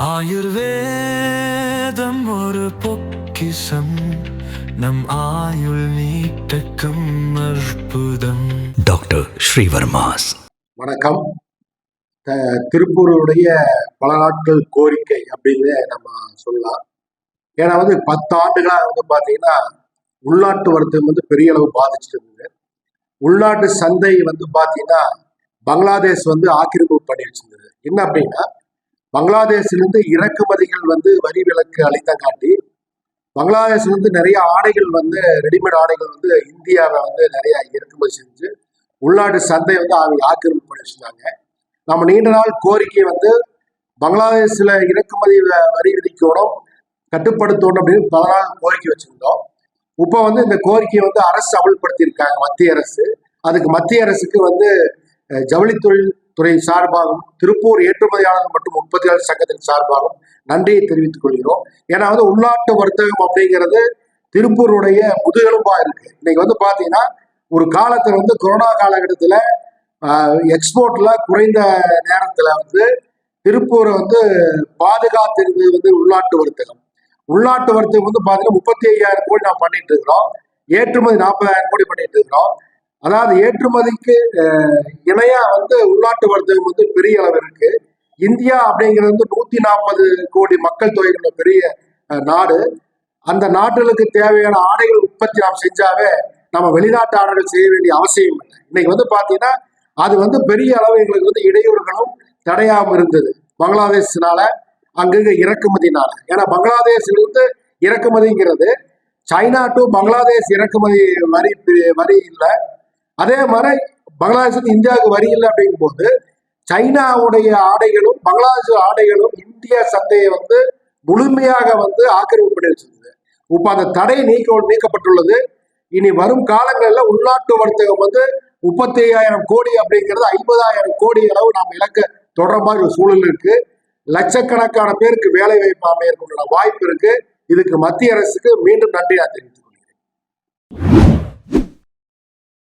ஆயுர்வேதம் ஒரு பொக்கிஷம், நம் ஆயுள் நீட்டக்கும் அற்புதம். டாக்டர் ஸ்ரீவர்மாஸ். வணக்கம். திருப்பூருடைய பல நாட்கள் கோரிக்கை அப்படின்னு நம்ம சொல்லலாம். ஏன்னா 10 ஆண்டுகளாக பார்த்தீங்கன்னா உள்நாட்டு வர்த்தகம் பெரிய அளவு பாதிச்சுட்டு இருந்தது. உள்நாட்டு சந்தை பார்த்தீங்கன்னா பங்களாதேஷ் ஆக்கிரமிப்பு பண்ணி வச்சிருந்தது. என்ன அப்படின்னா, பங்களாதேஷிலிருந்து இறக்குமதிகள் வரி விலக்கு அளித்தங்காட்டி பங்களாதேஷ்லேருந்து நிறைய ஆடைகள் ரெடிமேட் ஆடைகள் இந்தியாவை நிறைய இறக்குமதி செஞ்சு உள்நாட்டு சந்தை அவங்க ஆக்கிரமிப்பு பண்ணி வச்சிருந்தாங்க. நம்ம நீண்ட நாள் கோரிக்கை பங்களாதேஷில் இறக்குமதி வரி விதிக்கணும், கட்டுப்படுத்தணும் அப்படின்னு பல நாள் கோரிக்கை வச்சிருந்தோம். இப்போ இந்த கோரிக்கையை அரசு அமல்படுத்தியிருக்காங்க, மத்திய அரசு. அதுக்கு மத்திய அரசுக்கு ஜவுளித்தொழில் துறை சார்பாகவும் திருப்பூர் ஏற்றுமதியாளர் மற்றும் உற்பத்தியாளர் சங்கத்தின் சார்பாகவும் நன்றியை தெரிவித்துக் கொள்கிறோம். ஏன்னா உள்நாட்டு வர்த்தகம் அப்படிங்கிறது திருப்பூருடைய முதுகெலும்பா இருக்கு. இன்னைக்கு பாத்தீங்கன்னா ஒரு காலத்துல கொரோனா காலகட்டத்துல எக்ஸ்போர்ட்ல குறைந்த நேரத்துல திருப்பூரை பாதுகாத்திருந்தது உள்நாட்டு வர்த்தகம். உள்நாட்டு வர்த்தகம் பாத்தீங்கன்னா 35,000 கோடி நாம் பண்ணிட்டு இருக்கிறோம். ஏற்றுமதி 40,000 கோடி பண்ணிட்டு இருக்கிறோம். அதாவது ஏற்றுமதிக்கு இணையா உள்நாட்டு வர்த்தகம் பெரிய அளவு இருக்கு. இந்தியா அப்படிங்கிறது 140 கோடி மக்கள் தொகை கொண்ட பெரிய நாடு. அந்த நாடுகளுக்கு தேவையான ஆடைகள் உற்பத்தி நாம் செஞ்சாவே நம்ம வெளிநாட்டு ஆடைகள் செய்ய வேண்டிய அவசியம் இல்லை. இன்னைக்கு பாத்தீங்கன்னா அது பெரிய அளவு எங்களுக்கு இடையூறுகளும் தடையாமல் இருந்தது பங்களாதேஷ்னால, அங்கங்க இறக்குமதினால. ஏன்னா பங்களாதேஷிலிருந்து இறக்குமதிங்கிறது சைனா டு பங்களாதேஷ் இறக்குமதி வரி இல்லை. அதே மாதிரி பங்களாதேஷ் இந்தியாவுக்கு வரி இல்லை அப்படிங்கும் போது சைனாவுடைய ஆடைகளும் பங்களாதேஷ் ஆடைகளும் இந்திய சந்தையை முழுமையாக ஆக்கிரமிப்பு பண்ணி வச்சிருந்தது. இப்ப அந்த தடை நீக்கப்பட்டுள்ளது. இனி வரும் காலங்களில் உள்நாட்டு வர்த்தகம் 35,000 கோடி அப்படிங்கிறது 50,000 கோடி அளவு நாம் இலக்க தொடர மாதிரி ஒரு சூழல் இருக்கு. லட்சக்கணக்கான பேருக்கு வேலை வாய்ப்பு அமையக்கூடிய வாய்ப்பு இருக்கு. இதுக்கு மத்திய அரசுக்கு மீண்டும் நன்றி நான் தெரிவித்துக் கொள்கிறேன்.